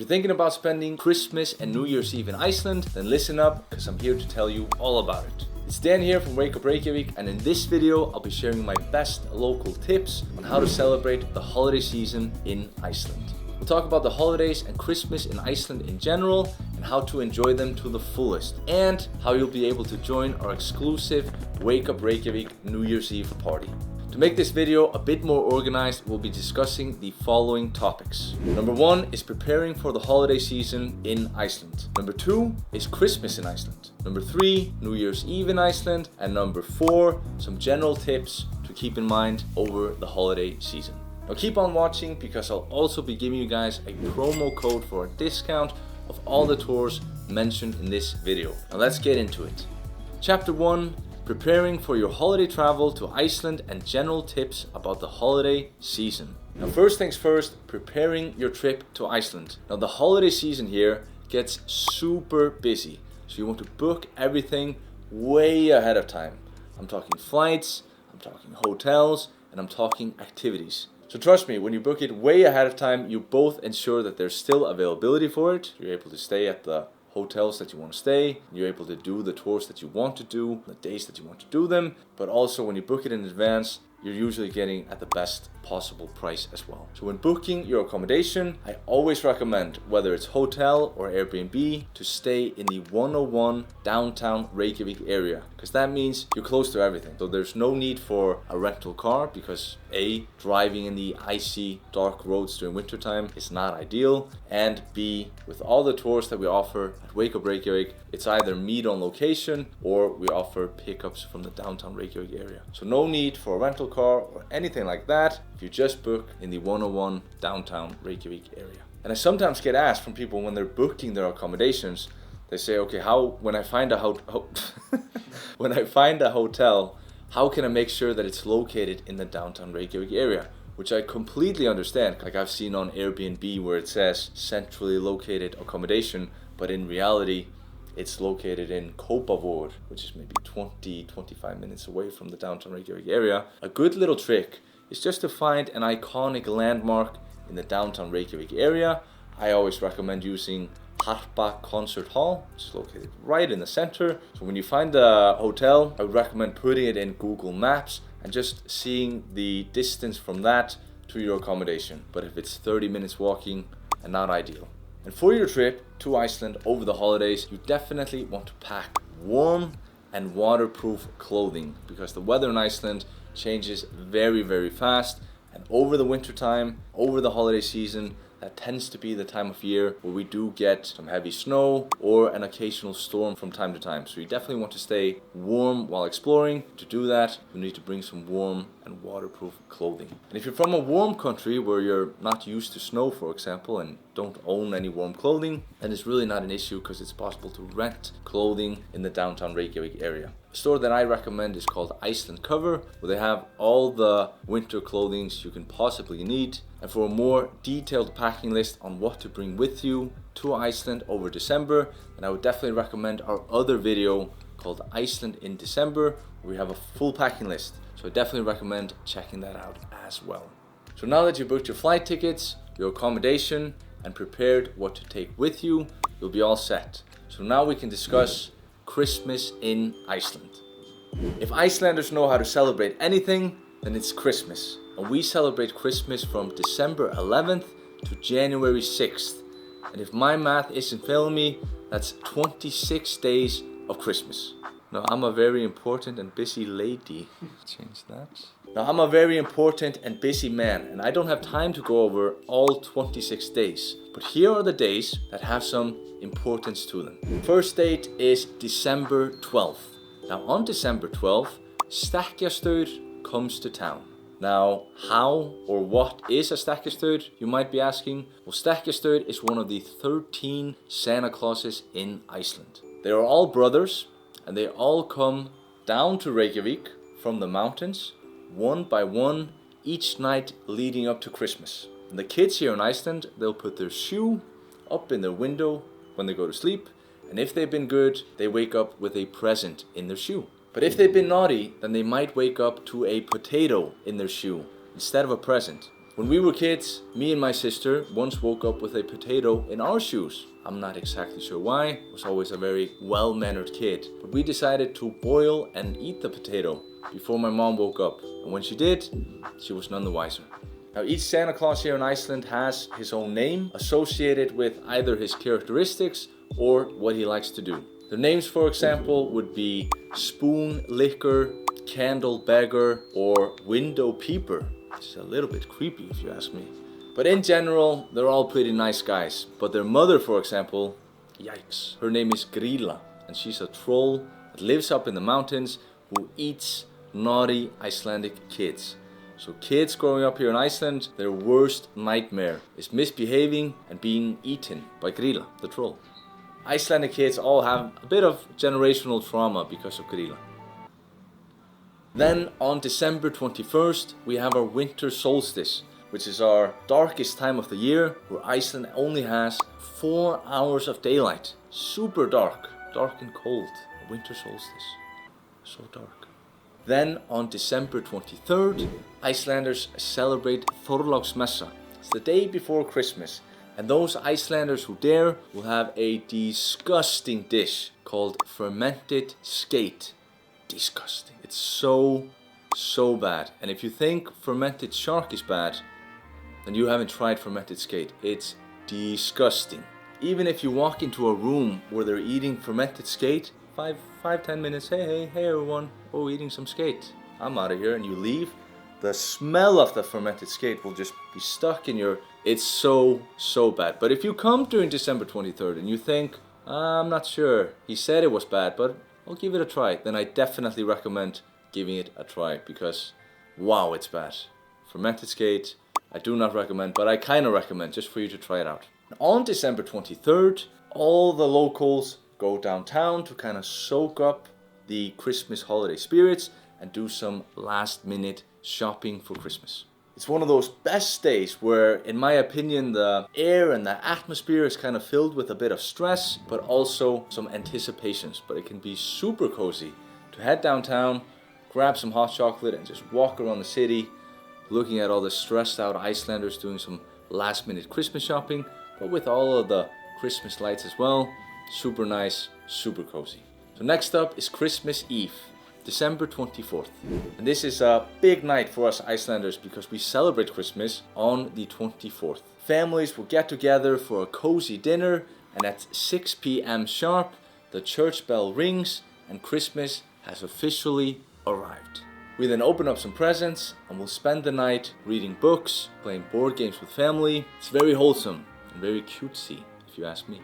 If you're thinking about spending Christmas and New Year's Eve in Iceland, then listen up, because I'm here to tell you all about it. It's Dan here from Wake Up Reykjavik, and in this video I'll be sharing my best local tips on how to celebrate the holiday season in Iceland. We'll talk about the holidays and Christmas in Iceland in general and how to enjoy them to the fullest, and how you'll be able to join our exclusive Wake Up Reykjavik New Year's Eve party. To make this video a bit more organized, we'll be discussing the following topics. Number 1 is preparing for the holiday season in Iceland. Number 2 is Christmas in Iceland. Number 3, New Year's Eve in Iceland. And number 4, some general tips to keep in mind over the holiday season. Now keep on watching, because I'll also be giving you guys a promo code for a discount of all the tours mentioned in this video. Now let's get into it. Chapter 1. Preparing for your holiday travel to Iceland and general tips about the holiday season. Now first things first, preparing your trip to Iceland. Now the holiday season here gets super busy, so you want to book everything way ahead of time. I'm talking flights, I'm talking hotels, and I'm talking activities. So trust me, when you book it way ahead of time, you both ensure that there's still availability for it. You're able to stay at the hotels that you want to stay, you're able to do the tours that you want to do, the days that you want to do them, but also when you book it in advance, you're usually getting at the best possible price as well. So when booking your accommodation, I always recommend, whether it's hotel or Airbnb, to stay in the 101 downtown Reykjavik area, because that means you're close to everything. So there's no need for a rental car, because A, driving in the icy, dark roads during wintertime is not ideal, and B, with all the tours that we offer at Wake Up Reykjavik, it's either meet on location or we offer pickups from the downtown Reykjavik area. So no need for a rental car or anything like that if you just book in the 101 downtown Reykjavik area. And I sometimes get asked from people when they're booking their accommodations, they say, okay, when I find a hotel, how can I make sure that it's located in the downtown Reykjavik area? Which I completely understand. Like I've seen on Airbnb where it says centrally located accommodation, but in reality it's located in Kópavogur, which is maybe 20-25 minutes away from the downtown Reykjavik area. A good little trick is just to find an iconic landmark in the downtown Reykjavik area. I always recommend using Harpa Concert Hall, which is located right in the center. So when you find the hotel, I would recommend putting it in Google Maps and just seeing the distance from that to your accommodation. But if it's 30 minutes walking, not ideal. And for your trip to Iceland over the holidays, you definitely want to pack warm and waterproof clothing, because the weather in Iceland changes very, very fast. And over the winter time, over the holiday season, that tends to be the time of year where we do get some heavy snow or an occasional storm from time to time. So you definitely want to stay warm while exploring. To do that, you need to bring some warm and waterproof clothing. And if you're from a warm country where you're not used to snow, for example, and don't own any warm clothing, then it's really not an issue, because it's possible to rent clothing in the downtown Reykjavik area. A store that I recommend is called Iceland Cover, where they have all the winter clothing you can possibly need. And for a more detailed packing list on what to bring with you to Iceland over December, then I would definitely recommend our other video called Iceland in December, where we have a full packing list. So I definitely recommend checking that out as well. So now that you booked your flight tickets, your accommodation, and prepared what to take with you, you'll be all set. So now we can discuss Christmas in Iceland. If Icelanders know how to celebrate anything, then it's Christmas. And we celebrate Christmas from December 11th to January 6th. And if my math isn't failing me, that's 26 days of Christmas. Now I'm a very important and busy lady. Change that. Now I'm a very important and busy man, and I don't have time to go over all 26 days. But here are the days that have some importance to them. First date is December 12th. Now on December 12th, Stekkjarstaur comes to town. Now, how or what is a Stekkjarstaur, you might be asking? Well, Stekkjarstaur is one of the 13 Santa Clauses in Iceland. They are all brothers, and they all come down to Reykjavik from the mountains, one by one, each night leading up to Christmas. And the kids here in Iceland, they'll put their shoe up in their window when they go to sleep, and if they've been good, they wake up with a present in their shoe. But if they've been naughty, then they might wake up to a potato in their shoe instead of a present, When we were kids, me and my sister once woke up with a potato in our shoes. I'm not exactly sure why. I was always a very well-mannered kid. But we decided to boil and eat the potato before my mom woke up. And when she did, she was none the wiser. Now each Santa Claus here in Iceland has his own name associated with either his characteristics or what he likes to do. The names, for example, would be Spoon Licker, Candle Beggar, or Window Peeper, which is a little bit creepy if you ask me. But in general, they're all pretty nice guys. But their mother, for example, yikes. Her name is Grilla, and she's a troll that lives up in the mountains who eats naughty Icelandic kids. So kids growing up here in Iceland, their worst nightmare is misbehaving and being eaten by Grilla, the troll. Icelandic kids all have a bit of generational trauma because of Grilla. Then on December 21st, we have our winter solstice, which is our darkest time of the year, where Iceland only has 4 hours of daylight. Super dark, dark and cold. A winter solstice, so dark. Then on December 23rd, Icelanders celebrate Þorláksmessa. It's the day before Christmas. And those Icelanders who dare will have a disgusting dish called fermented skate. Disgusting. It's so bad. And if you think fermented shark is bad, then you haven't tried fermented skate. It's disgusting. Even if you walk into a room where they're eating fermented skate, 5-10 minutes, hey everyone, oh, eating some skate, I'm out of here, and you leave, the smell of the fermented skate will just be stuck in your... It's so bad. But if you come during December 23rd and you think, I'm not sure, he said it was bad, but I'll give it a try, then I definitely recommend giving it a try, because wow, it's bad. Fermented skate, I do not recommend, but I kind of recommend just for you to try it out. On December 23rd, all the locals go downtown to kind of soak up the Christmas holiday spirits and do some last minute shopping for Christmas. It's one of those best days where, in my opinion, the air and the atmosphere is kind of filled with a bit of stress, but also some anticipations. But it can be super cozy to head downtown, grab some hot chocolate and just walk around the city, looking at all the stressed out Icelanders doing some last minute Christmas shopping, but with all of the Christmas lights as well. Super nice, super cozy. So next up is Christmas Eve, December 24th. And this is a big night for us Icelanders because we celebrate Christmas on the 24th. Families will get together for a cozy dinner, and at 6 p.m. sharp, the church bell rings and Christmas has officially arrived. We then open up some presents and we'll spend the night reading books, playing board games with family. It's very wholesome and very cutesy, if you ask me.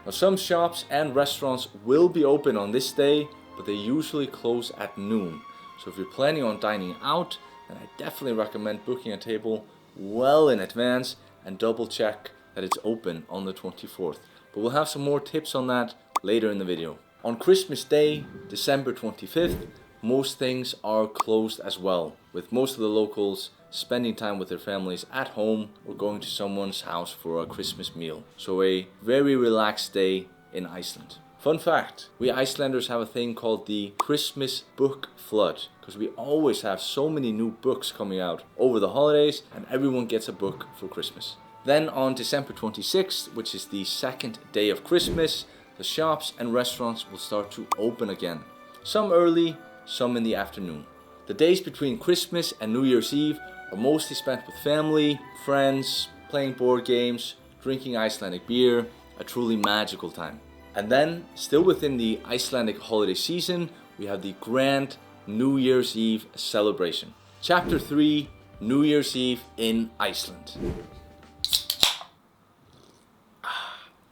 Now, some shops and restaurants will be open on this day, but they usually close at noon. So if you're planning on dining out, then I definitely recommend booking a table well in advance and double check that it's open on the 24th. But we'll have some more tips on that later in the video. On Christmas Day, December 25th, most things are closed as well, with most of the locals spending time with their families at home or going to someone's house for a Christmas meal. So a very relaxed day in Iceland. Fun fact, we Icelanders have a thing called the Christmas book flood, because we always have so many new books coming out over the holidays and everyone gets a book for Christmas. Then on December 26th, which is the second day of Christmas, the shops and restaurants will start to open again. Some early, some in the afternoon. The days between Christmas and New Year's Eve are mostly spent with family, friends, playing board games, drinking Icelandic beer, a truly magical time. And then, still within the Icelandic holiday season, we have the grand New Year's Eve celebration. Chapter 3, New Year's Eve in Iceland.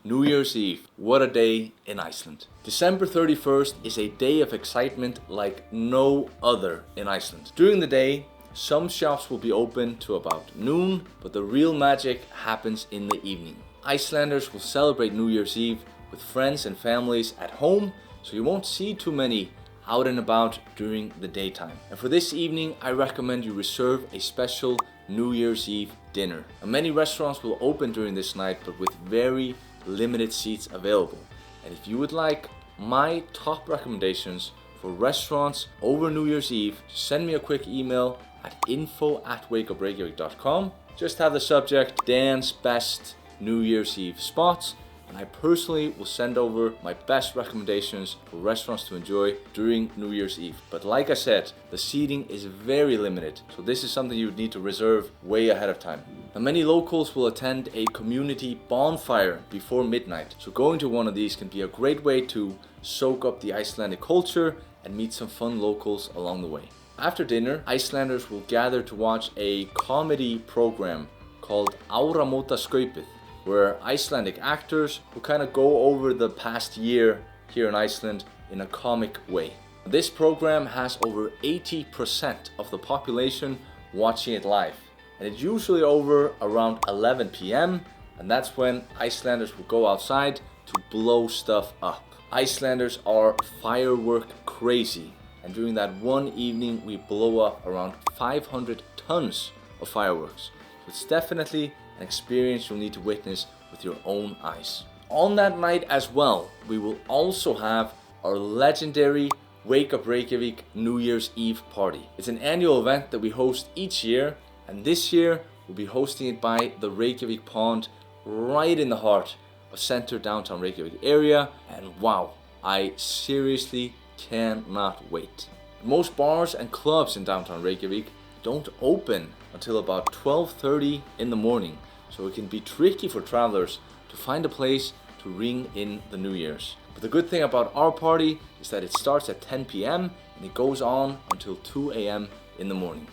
New Year's Eve, what a day in Iceland. December 31st is a day of excitement like no other in Iceland. During the day, some shops will be open to about noon, but the real magic happens in the evening. Icelanders will celebrate New Year's Eve with friends and families at home, so you won't see too many out and about during the daytime. And for this evening, I recommend you reserve a special New Year's Eve dinner. And many restaurants will open during this night, but with very limited seats available. And if you would like my top recommendations for restaurants over New Year's Eve, send me a quick email at info@wakeupreykjavik.com. just have the subject Dan's best New Year's Eve spots, and I personally will send over my best recommendations for restaurants to enjoy during New Year's Eve. But like I said, the seating is very limited, so this is something you would need to reserve way ahead of time. Now, many locals will attend a community bonfire before midnight, so going to one of these can be a great way to soak up the Icelandic culture and meet some fun locals along the way. After dinner, Icelanders will gather to watch a comedy program called Áramótaskaupið, where Icelandic actors will kind of go over the past year here in Iceland in a comic way. This program has over 80% of the population watching it live, and it's usually over around 11 p.m. and that's when Icelanders will go outside to blow stuff up. Icelanders are firework crazy, and during that one evening we blow up around 500 tons of fireworks. So it's definitely an experience you'll need to witness with your own eyes. On that night as well, we will also have our legendary Wake Up Reykjavik New Year's Eve party. It's an annual event that we host each year, and this year we'll be hosting it by the Reykjavik Pond, right in the heart of center downtown Reykjavik area, and wow, I seriously cannot wait. Most bars and clubs in downtown Reykjavik don't open until about 12:30 in the morning, so it can be tricky for travelers to find a place to ring in the New Year's. But the good thing about our party is that it starts at 10 p.m. and it goes on until 2 a.m. in the morning.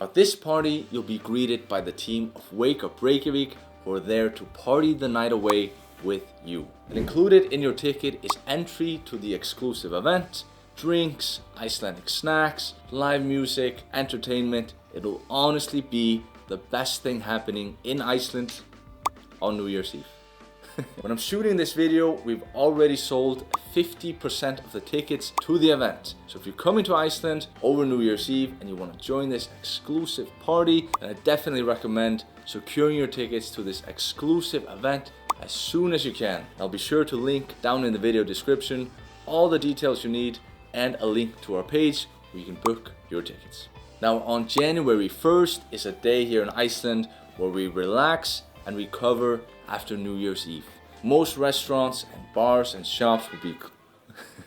At this party, you'll be greeted by the team of Wake Up Reykjavik, who are there to party the night away with you. And included in your ticket is entry to the exclusive event, drinks, Icelandic snacks, live music, entertainment. It'll honestly be the best thing happening in Iceland on New Year's Eve. When I'm shooting this video, we've already sold 50% of the tickets to the event. So if you're coming to Iceland over New Year's Eve and you want to join this exclusive party, then I definitely recommend securing your tickets to this exclusive event as soon as you can. I'll be sure to link down in the video description all the details you need and a link to our page where you can book your tickets. Now on January 1st is a day here in Iceland where we relax and recover after New Year's Eve. Most restaurants and bars and shops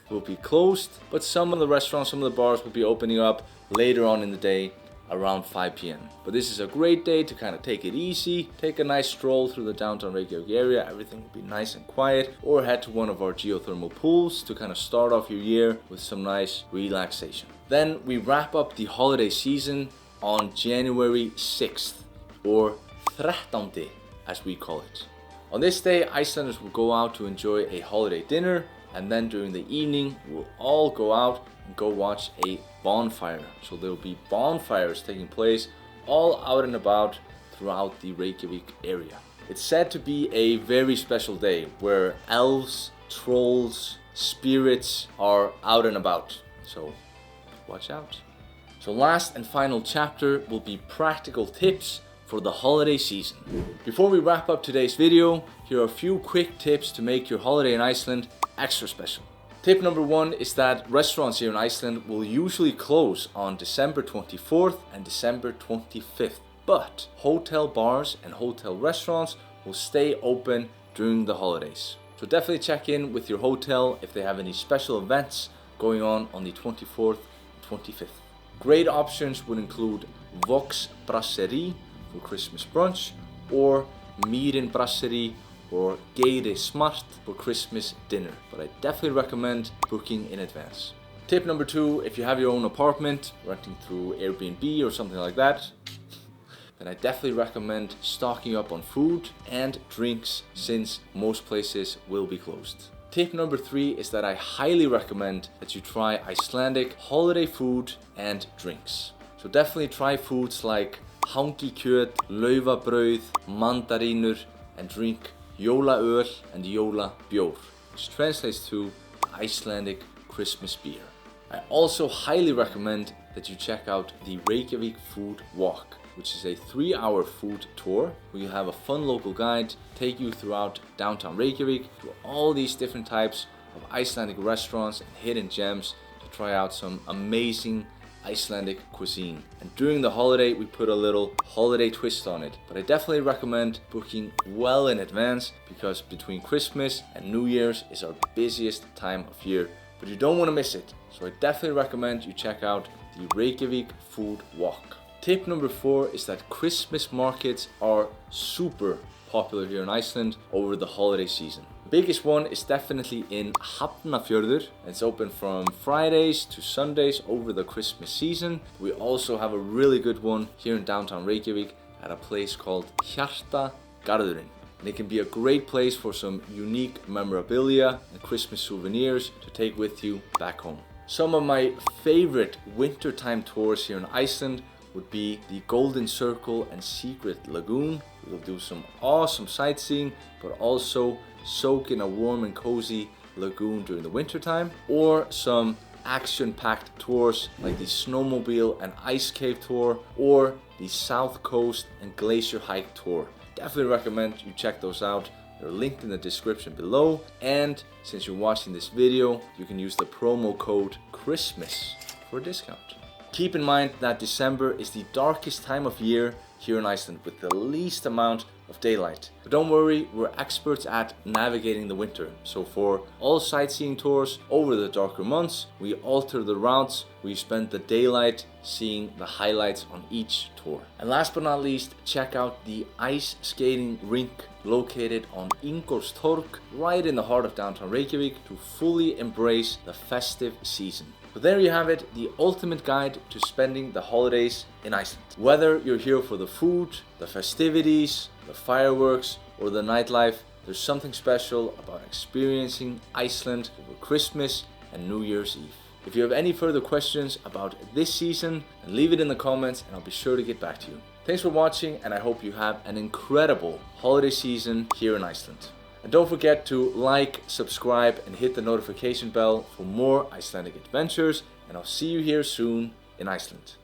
will be closed, but some of the restaurants, some of the bars will be opening up later on in the day around 5 p.m. But this is a great day to kind of take it easy, take a nice stroll through the downtown Reykjavik area. Everything will be nice and quiet, or head to one of our geothermal pools to kind of start off your year with some nice relaxation. Then we wrap up the holiday season on January 6th, or 13th as we call it. On this day, Icelanders will go out to enjoy a holiday dinner, and then during the evening we'll all go out and go watch a bonfire. So there will be bonfires taking place all out and about throughout the Reykjavik area. It's said to be a very special day where elves, trolls, spirits are out and about. So watch out. So last and final chapter will be practical tips for the holiday season. Before we wrap up today's video, here are a few quick tips to make your holiday in Iceland extra special. Tip number 1 is that restaurants here in Iceland will usually close on December 24th and December 25th, but hotel bars and hotel restaurants will stay open during the holidays. So definitely check in with your hotel if they have any special events going on the 24th and 25th. Great options would include Vox Brasserie for Christmas brunch, or Mýrin Brasserie or Geiri Smart for Christmas dinner, but I definitely recommend booking in advance. Tip number 2, if you have your own apartment, renting through Airbnb or something like that, then I definitely recommend stocking up on food and drinks since most places will be closed. Tip number 3 is that I highly recommend that you try Icelandic holiday food and drinks. So definitely try foods like hangikjöt, laufabrauð, mandarínur, and drink jólaöl and jólabjór, which translates to Icelandic Christmas beer. I also highly recommend that you check out the Reykjavik Food Walk, which is a 3-hour food tour where you have a fun local guide take you throughout downtown Reykjavik to all these different types of Icelandic restaurants and hidden gems to try out some amazing Icelandic cuisine. And during the holiday, we put a little holiday twist on it. But I definitely recommend booking well in advance because between Christmas and New Year's is our busiest time of year. But you don't want to miss it. So I definitely recommend you check out the Reykjavik Food Walk. Tip number 4 is that Christmas markets are super popular here in Iceland over the holiday season. The biggest one is definitely in Hafnarfjörður. It's open from Fridays to Sundays over the Christmas season. We also have a really good one here in downtown Reykjavik at a place called Hjartagarðurinn. And it can be a great place for some unique memorabilia and Christmas souvenirs to take with you back home. Some of my favorite wintertime tours here in Iceland would be the Golden Circle and Secret Lagoon. We'll do some awesome sightseeing, but also soak in a warm and cozy lagoon during the winter time, or some action-packed tours like the Snowmobile and Ice Cave tour, or the South Coast and Glacier Hike tour. Definitely recommend you check those out. They're linked in the description below, and since you're watching this video, you can use the promo code CHRISTMAS for a discount. Keep in mind that December is the darkest time of year here in Iceland with the least amount of daylight. But don't worry, we're experts at navigating the winter. So for all sightseeing tours over the darker months, we alter the routes. We spend the daylight seeing the highlights on each tour. And last but not least, check out the ice skating rink located on Ingólfstorg, right in the heart of downtown Reykjavik, to fully embrace the festive season. So there you have it, the ultimate guide to spending the holidays in Iceland. Whether you're here for the food, the festivities, the fireworks, or the nightlife, there's something special about experiencing Iceland over Christmas and New Year's Eve. If you have any further questions about this season, then leave it in the comments and I'll be sure to get back to you. Thanks for watching, and I hope you have an incredible holiday season here in Iceland. And don't forget to like, subscribe, and hit the notification bell for more Icelandic adventures, and I'll see you here soon in Iceland.